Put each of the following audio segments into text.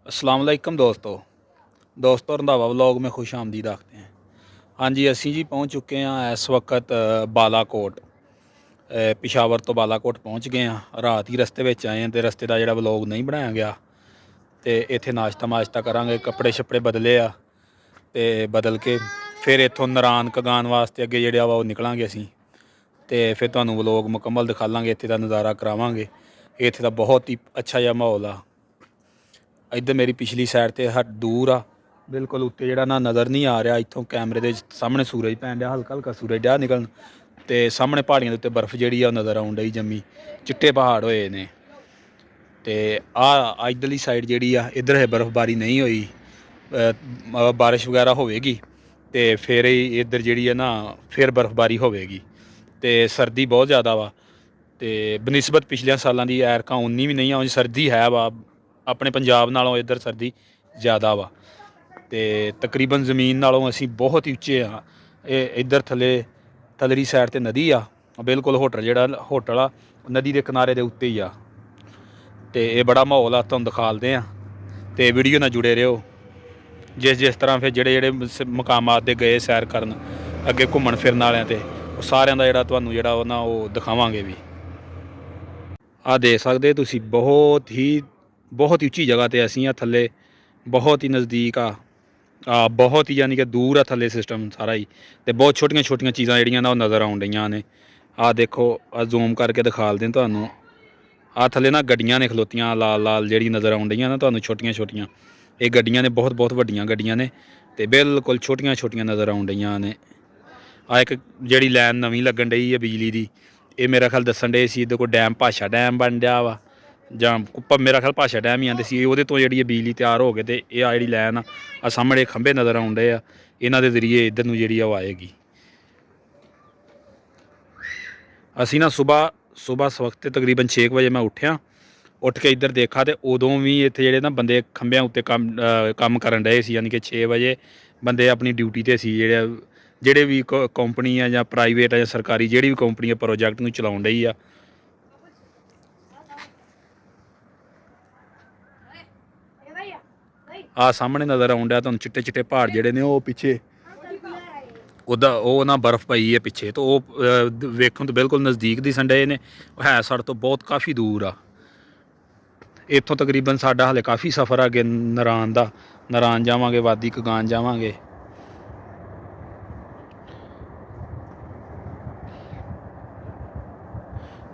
अस्सलाम वालेकुम दोस्तों रंधावा व्लॉग में खुश आमदीद आखते हैं। हाँ जी, असी जी पहुँच चुके हैं इस वक्त बालाकोट। पिशावर तो बालाकोट पहुँच गए हैं। रात ही रस्ते में आए हैं तो रस्ते का जोड़ा व्लॉग नहीं बनाया गया। तो इत्थे नाश्ता माश्ता करांगे, कपड़े शपड़े बदले आ ते बदल के फिर इत्थों नारायण कगान वास्ते अगे जोड़ा वा निकलांगे असी। तो फिर तुहानूं व्लॉग मुकम्मल दिखा लांगे, इत्थे दा नज़ारा करावांगे। इत्थे दा बहुत ही अच्छा जिहा माहौल आ। इधर मेरी पिछली साइड ते दूर आ बिल्कुल उत्ते जिहड़ा ना नज़र नहीं आ रहा। इत्थों कैमरे दे सामने सूरज पैन दिया, हल्का हल्का सूरज दिया निकलन ते सामने पहाड़ियां दे उत्ते बर्फ जिहड़ी आ नज़र आउण डई जम्मी, चिट्टे पहाड़ होए ने। ते आ इधरली साइड जिहड़ी आ इधर है बर्फबारी नहीं होई। बारिश वगैरह होवेगी ते फिर ही इधर जिहड़ी है ना फिर बर्फबारी होवेगी। ते सर्दी बहुत ज़्यादा वा ते बनिस्बत पिछले सालों की ऐरका उन्नी भी नहीं आ, सर्दी है वा अपने पंजाब नालों इधर सर्दी ज़्यादा वा। ते तकरीबन ज़मीन नालों असी बहुत ही उच्चे हाँ। इधर थले थलरी साइड ते नदी आ, बिल्कुल होटल जिहड़ा होटल आ नदी के किनारे दे उत्ते ही आ। ते ये बड़ा माहौल आ, तुहानूं दिखालदे आ ते वीडियो नाल जुड़े रहो। जिस तरह फिर जेह्ड़े मकामात दे गए सैर करन अगे घूमन फिरन वालियां ते सारियां दा जिहड़ा तुहानूं जिहड़ा ना ओह दिखावांगे भी। आ देख सकदे तुसीं बहुत ही उच्ची जगह ते असीं आ, थल्ले बहुत ही नज़दीक आ बहुत ही यानी कि दूर आ थल्ले सिस्टम सारा ही। ते बहुत छोटियां छोटियां चीज़ां जिहड़ियां ना ओह नज़र आउण डईयां ने। आ देखो आ जूम करके दिखालदे न तुहानूं। आ थल्ले ना गड्डियां ने खलोतियां लाल लाल जिहड़ी नज़र आउण डईयां ना तुहानूं छोटियां छोटियां। ये गड्डियां ने बहुत बहुत वड्डियां गड्डियां ने ते बिल्कुल छोटियां छोटियां नज़र आउण डईयां ने। आ एक जिहड़ी लैन नवीं लगन डई है बिजली दी, ये मेरा ख्याल दस्सन डे सी इधर कोई डैम भाशा डैम बन डया वा जां मेरा ख्याल भाशा डैम ही आंदे सी। ਉਹਦੇ ਤੋਂ ਜਿਹੜੀ ਬਿਜਲੀ ਤਿਆਰ ਹੋ ਕੇ ਤੇ ਇਹ ਆ ਜਿਹੜੀ ਲਾਈਨ ਆ ਸਾਹਮਣੇ ਖੰਭੇ ਨਜ਼ਰ ਆਉਣ ਡਏ ਆ, ਇਹਨਾਂ ਦੇ ਜ਼ਰੀਏ ਇੱਧਰ ਨੂੰ ਜਿਹੜੀ ਆ ਉਹ ਆਏਗੀ। ਅਸੀਂ ਨਾ ਸਵੇਰ ਵਕਤ ਤਕਰੀਬਨ 6 ਵਜੇ ਮੈਂ ਉੱਠਿਆ, ਉੱਠ ਕੇ ਇੱਧਰ ਦੇਖਾ ਤੇ ਉਦੋਂ ਵੀ ਇੱਥੇ ਜਿਹੜੇ ਨਾ ਬੰਦੇ ਖੰਭਿਆਂ ਉੱਤੇ ਕੰਮ ਕਰਨ ਡਏ ਸੀ। ਯਾਨੀ ਕਿ 6 ਵਜੇ ਬੰਦੇ ਆਪਣੀ ਡਿਊਟੀ ਤੇ ਸੀ। ਜਿਹੜੇ ਵੀ ਕੰਪਨੀ ਆ ਜਾਂ ਪ੍ਰਾਈਵੇਟ ਆ ਜਾਂ ਸਰਕਾਰੀ ਜਿਹੜੀ ਵੀ ਕੰਪਨੀ ਆ ਪ੍ਰੋਜੈਕਟ ਨੂੰ ਚਲਾਉਣ ਡਈ ਆ। ਆ ਸਾਹਮਣੇ ਨਜ਼ਰ ਆਉਣ ਡਿਆ ਤੁਹਾਨੂੰ ਚਿੱਟੇ ਚਿੱਟੇ ਪਹਾੜ ਜਿਹੜੇ ਨੇ ਉਹ ਪਿੱਛੇ ਉਹਦਾ ਉਹ ਨਾ ਬਰਫ਼ ਪਈ ਹੈ ਪਿੱਛੇ ਤੋਂ ਉਹ ਵੇਖਣ ਤੋਂ ਬਿਲਕੁਲ ਨਜ਼ਦੀਕ ਦਿਸਣ ਡਏ ਨੇ। ਉਹ ਹੈ ਸਾਡੇ ਤੋਂ ਬਹੁਤ ਕਾਫੀ ਦੂਰ ਆ। ਇੱਥੋਂ ਤਕਰੀਬਨ ਸਾਡਾ ਹਾਲੇ ਕਾਫੀ ਸਫ਼ਰ ਆ ਅੱਗੇ ਨਾਰਾਇਣ ਦਾ। ਨਾਰਾਇਣ ਜਾਵਾਂਗੇ, ਵਾਦੀ ਕਗਾਨ ਜਾਵਾਂਗੇ।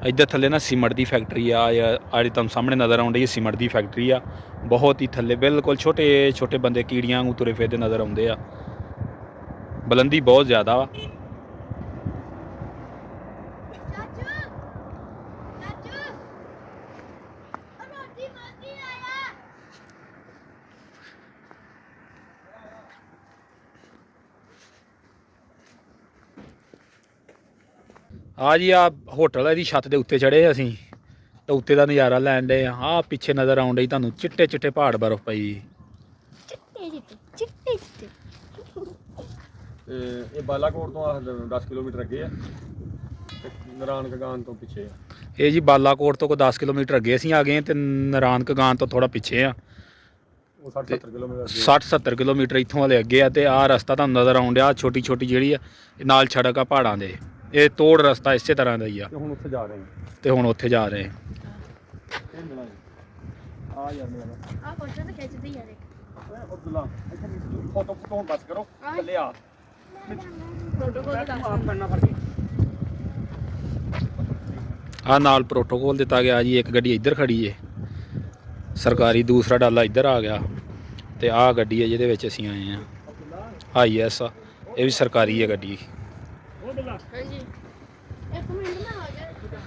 ਇੱਧਰ ਥੱਲੇ ਨਾ ਸੀਮਟ ਦੀ ਫੈਕਟਰੀ ਆ ਜਿਹੜੀ ਤੁਹਾਨੂੰ ਸਾਹਮਣੇ ਨਜ਼ਰ ਆਉਣ ਡਈ ਸੀਮਟ ਦੀ ਫੈਕਟਰੀ ਆ। ਬਹੁਤ ਹੀ ਥੱਲੇ ਬਿਲਕੁਲ ਛੋਟੇ ਛੋਟੇ ਬੰਦੇ ਕੀੜੀਆਂ ਵਾਂਗੂ ਤੁਰੇ ਫਿਰਦੇ ਨਜ਼ਰ ਆਉਂਦੇ ਆ। ਬੁਲੰਦੀ ਬਹੁਤ ਜ਼ਿਆਦਾ ਵਾ। ਆ ਜੀ ਆ ਹੋਟਲ ਦੀ ਛੱਤ ਦੇ ਉੱਤੇ ਚੜ੍ਹੇ ਅਸੀਂ ਤਾਂ ਉੱਤੇ ਦਾ ਨਜ਼ਾਰਾ ਲੈਣ ਡਏ ਆ। ਆਹ ਪਿੱਛੇ ਨਜ਼ਰ ਆਉਣ ਡਈ ਤੁਹਾਨੂੰ ਚਿੱਟੇ ਚਿੱਟੇ ਪਹਾੜ ਬਰਫ਼ ਪਈ। ਇਹ ਬਾਲਾਕੋਟ ਤੋਂ 10 ਕਿਲੋਮੀਟਰ ਅੱਗੇ ਆ ਤੇ ਨਾਰਾਇਣ ਕਗਾਨ ਤੋਂ ਪਿੱਛੇ ਆ। ਇਹ ਜੀ ਬਾਲਾਕੋਟ ਤੋਂ ਕੋਈ 10 ਕਿਲੋਮੀਟਰ ਅੱਗੇ ਅਸੀਂ ਆ ਗਏ ਤੇ ਨਾਰਾਇਣ ਕਗਾਨ ਤੋਂ ਥੋੜਾ ਪਿੱਛੇ ਆ। ਉਹ 60-70 ਕਿਲੋਮੀਟਰ 60-70 ਕਿਲੋਮੀਟਰ ਇੱਥੋਂ ਵਾਲੇ ਅੱਗੇ ਆ। ਤੇ ਆਹ ਰਸਤਾ ਤੁਹਾਨੂੰ ਨਜ਼ਰ ਆਉਣ ਡਿਆ ਛੋਟੀ ਛੋਟੀ ਜਿਹੜੀ ਆ ਨਾਲ ਸੜਕ ਆ ਪਹਾੜਾਂ ਦੇ। ਇਹ ਤੋੜ ਰਸਤਾ ਇਸੇ ਤਰ੍ਹਾਂ ਦਾ ਹੀ ਆ। ਤੇ ਹੁਣ ਉੱਥੇ ਜਾ ਰਹੇ ਹਾਂ। ਤੇ ਹੁਣ ਉੱਥੇ ਜਾ ਰਹੇ ਇਹ ਮਿਲਾਂਗੇ ਆ ਯਾਰ ਮੇਰਾ ਆ ਫੋਟੋ ਤਾਂ ਖਿੱਚਦੇ ਯਾਰ ਇੱਕ ਅਬਦੁੱਲਾ ਇੱਥੇ ਫੋਟੋ ਬਸ ਕਰੋ ਥੱਲੇ ਆ ਪ੍ਰੋਟੋਕੋਲ ਦਾ ਆਪ ਕਰਨਾ ਫੜ ਕੇ। ਆ ਨਾਲ ਪ੍ਰੋਟੋਕੋਲ ਦਿੱਤਾ ਗਿਆ ਜੀ। ਇੱਕ ਗੱਡੀ ਇੱਧਰ ਖੜੀ ਏ ਸਰਕਾਰੀ, ਦੂਸਰਾ ਡਾਲਾ ਇੱਧਰ ਆ ਗਿਆ ਤੇ ਆਹ ਗੱਡੀ ਹੈ ਜਿਹਦੇ ਵਿੱਚ ਅਸੀਂ ਆਏ ਆ IS ਆ। ਇਹ ਵੀ ਸਰਕਾਰੀ ਹੈ ਗੱਡੀ। ਹਾਂਜੀ ਇੱਕ ਮਿੰਟ ਨਾ ਆ ਜਾ।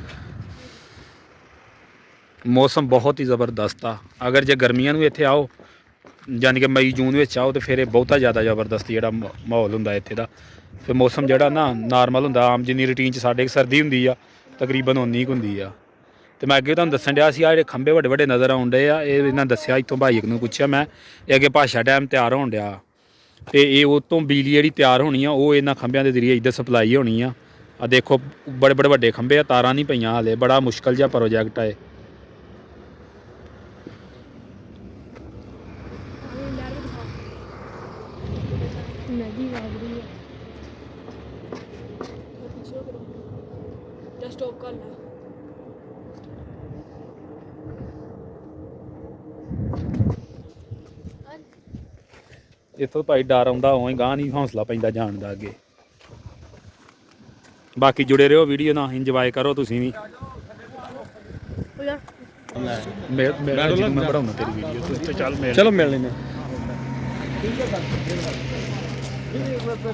ਮੌਸਮ ਬਹੁਤ ਹੀ ਜ਼ਬਰਦਸਤ ਆ। ਅਗਰ ਜੇ ਗਰਮੀਆਂ ਨੂੰ ਇੱਥੇ ਆਓ ਯਾਨੀ ਕਿ ਮਈ ਜੂਨ ਵਿੱਚ ਆਓ ਤਾਂ ਫਿਰ ਇਹ ਬਹੁਤਾ ਜ਼ਿਆਦਾ ਜ਼ਬਰਦਸਤ ਜਿਹੜਾ ਮਾਹੌਲ ਹੁੰਦਾ ਇੱਥੇ ਦਾ। ਫਿਰ ਮੌਸਮ ਜਿਹੜਾ ਨਾ ਨਾਰਮਲ ਹੁੰਦਾ, ਆਮ ਜਿੰਨੀ ਰੂਟੀਨ 'ਚ ਸਾਡੇ ਸਰਦੀ ਹੁੰਦੀ ਆ ਤਕਰੀਬਨ ਉਨੀ ਕੁ ਹੁੰਦੀ ਆ। ਤੇ ਮੈਂ ਅੱਗੇ ਤੁਹਾਨੂੰ ਦੱਸਣ ਡਿਆ ਸੀ ਆ ਜਿਹੜੇ ਖੰਭੇ ਵੱਡੇ ਵੱਡੇ ਨਜ਼ਰ ਆਉਣ ਡਏ ਆ, ਇਹ ਇਹਨਾਂ ਦੱਸਿਆ ਇੱਥੋਂ ਭਾਈ ਨੂੰ ਪੁੱਛਿਆ ਮੈਂ, ਇਹ ਅੱਗੇ ਭਾਸ਼ਾ ਡੈਮ ਤਿਆਰ ਹੋਣ ਡਿਆ ਤੇ ਇਹ ਉਹ ਤੋਂ ਬਿਜਲੀ ਜਿਹੜੀ ਤਿਆਰ ਹੋਣੀ ਆ ਉਹ ਇਹਨਾਂ ਖੰਭਿਆਂ ਦੇ ਜ਼ਰੀਏ ਇੱਧਰ ਸਪਲਾਈ ਹੋਣੀ ਆ। ਆ ਦੇਖੋ ਬੜੇ ਬੜੇ ਵੱਡੇ ਖੰਭੇ ਆ, ਤਾਰਾਂ ਨਹੀਂ ਪਈਆਂ ਹਾਲੇ। ਬੜਾ ਮੁਸ਼ਕਲ ਜਿਹਾ ਪ੍ਰੋਜੈਕਟ ਆ ਇਹ। मैगी भाग रही है पीछे करो जस्ट स्टॉप कर ला ਇੱਥੋਂ ਭਾਈ ਡਰ ਆਉਂਦਾ ਉਵੇਂ ਗਾਂ ਨਹੀਂ ਹੌਸਲਾ ਪੈਂਦਾ ਜਾਣ ਦਾ ਅੱਗੇ ਬਾਕੀ ਜੁੜੇ ਰਹੋ ਵੀਡੀਓ ਨਾਲ ਇੰਜੋਏ ਕਰੋ ਤੁਸੀਂ ਵੀ ओ यार ਮੈਂ ਬਣਾਉਣਾ ਤੇਰੀ ਵੀਡੀਓ ਤੂੰ ਇੱਥੇ ਚੱਲ ਮੇਰੇ ਚਲੋ ਮਿਲ ਲੈਂਦੇ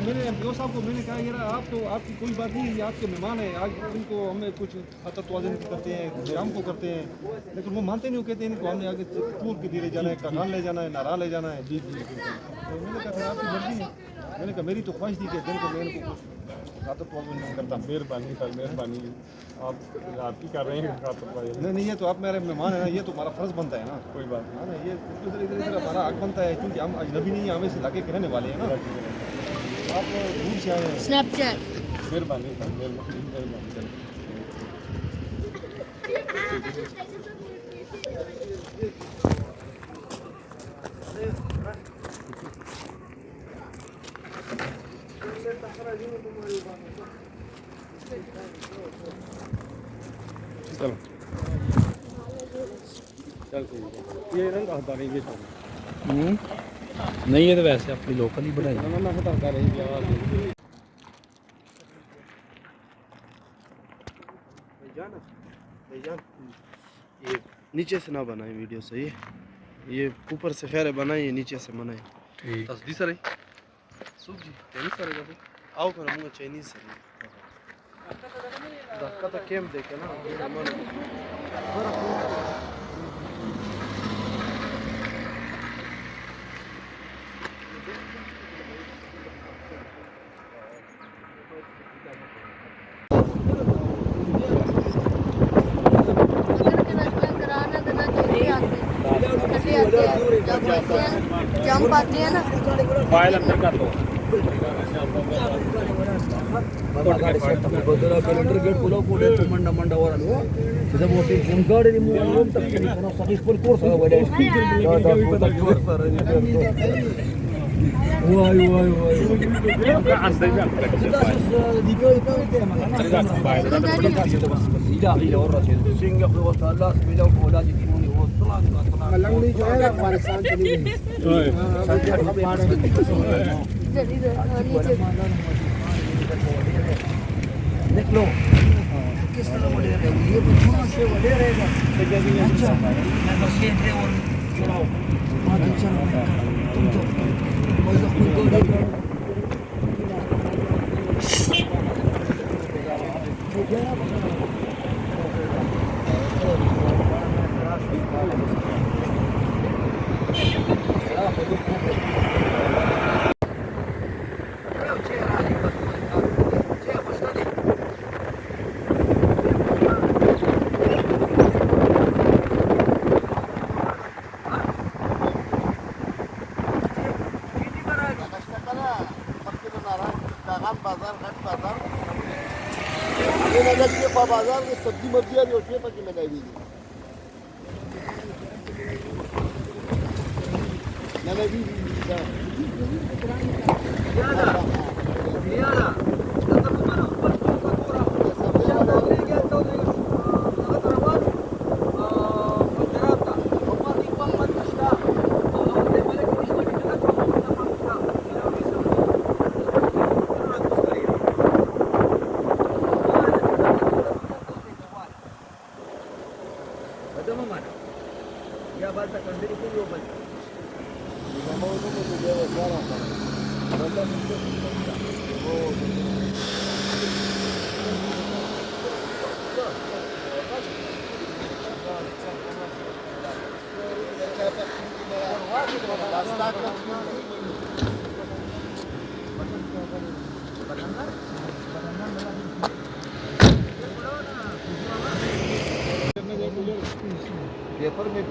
मैंने एमपीओ साहब को मैंने कहा यार आप तो आपकी कोई बात नहीं ये आपके मेहमान हैं आज इनको हमें कुछ खतरतवाजी करते हैं शाम को करते हैं लेकिन वो मानते नहीं, वो कहते हैं इनको हमने आगे टूर के धीरे जाना है, कहान ले जाना है, नारा ले जाना है। जी जी तो मैंने कहा फिर आपकी मर्जी है। मैंने कहा मेरी तो ख्वाहिश थी कि दिन को मैं इनको खतरतवाजी नहीं करता। ਮਿਹਰਬਾਨੀ ਸਰ ਮਿਹਰਬਾਨੀ आप ही कर रहे हैं खातरबाजी नहीं नहीं, ये तो आप मेरे मेहमान हैं ना, ये तो हमारा फर्ज बनता है ना। कोई बात हाँ ना, ये इधर इधर इधर हमारा हक बनता है क्योंकि हम अजनबी नहीं हैं, हम इस इलाके के रहने वाले हैं ना। आप दूर से आए हैं। स्नैपचैट नहीं मिहरबानी सर मिहरबानी चलो चलो चल ठीक है ये रंग आता नहीं ये ਨਹੀਂ ਇਹ ਤਾਂ ਵੈਸੇ ਆਪਣੀ ਲੋਕਲ ਹੀ ਬਣਾਈ ना ना हटाता नहीं यार भाईजान ये नीचे से ना बनाए वीडियो सही है, ये ऊपर से खैर बनाए, ये नीचे से बनाए। ਠੀਕ तस्दी सर सूख जी चाइनीज करेगा भाई आओ कर मुंगा चाइनीज सर धक्का तो केम देखे ना जंप आती है ना ਫਾਈਲ ਅੰਦਰ ਕਰ ਲਓ कैलेंडर गेट पुलाव पुढे मंडा मंडावर आलो तिथं मोठी गाडी रिमूव्ह तक सर्विस पण कोर्स वगैरे वाय वाय वाय ਅੰਦਰ ਜਾ सिंगापुर वाला मिलो बोला जी मुनी वो तला लंगड़ी जो है हमारे साथ चली निकलो किस तरह बढ़े रहेगा ये थोड़ा से बढ़े रहेगा अच्छा मैं बस ये थे और चलाओ माता चलो तुम तो कोई तो बाजार में सब्जी मर्जी वाली होती है ताकि लगाई दी या बात कंटिन्यू करू आपण पेपर में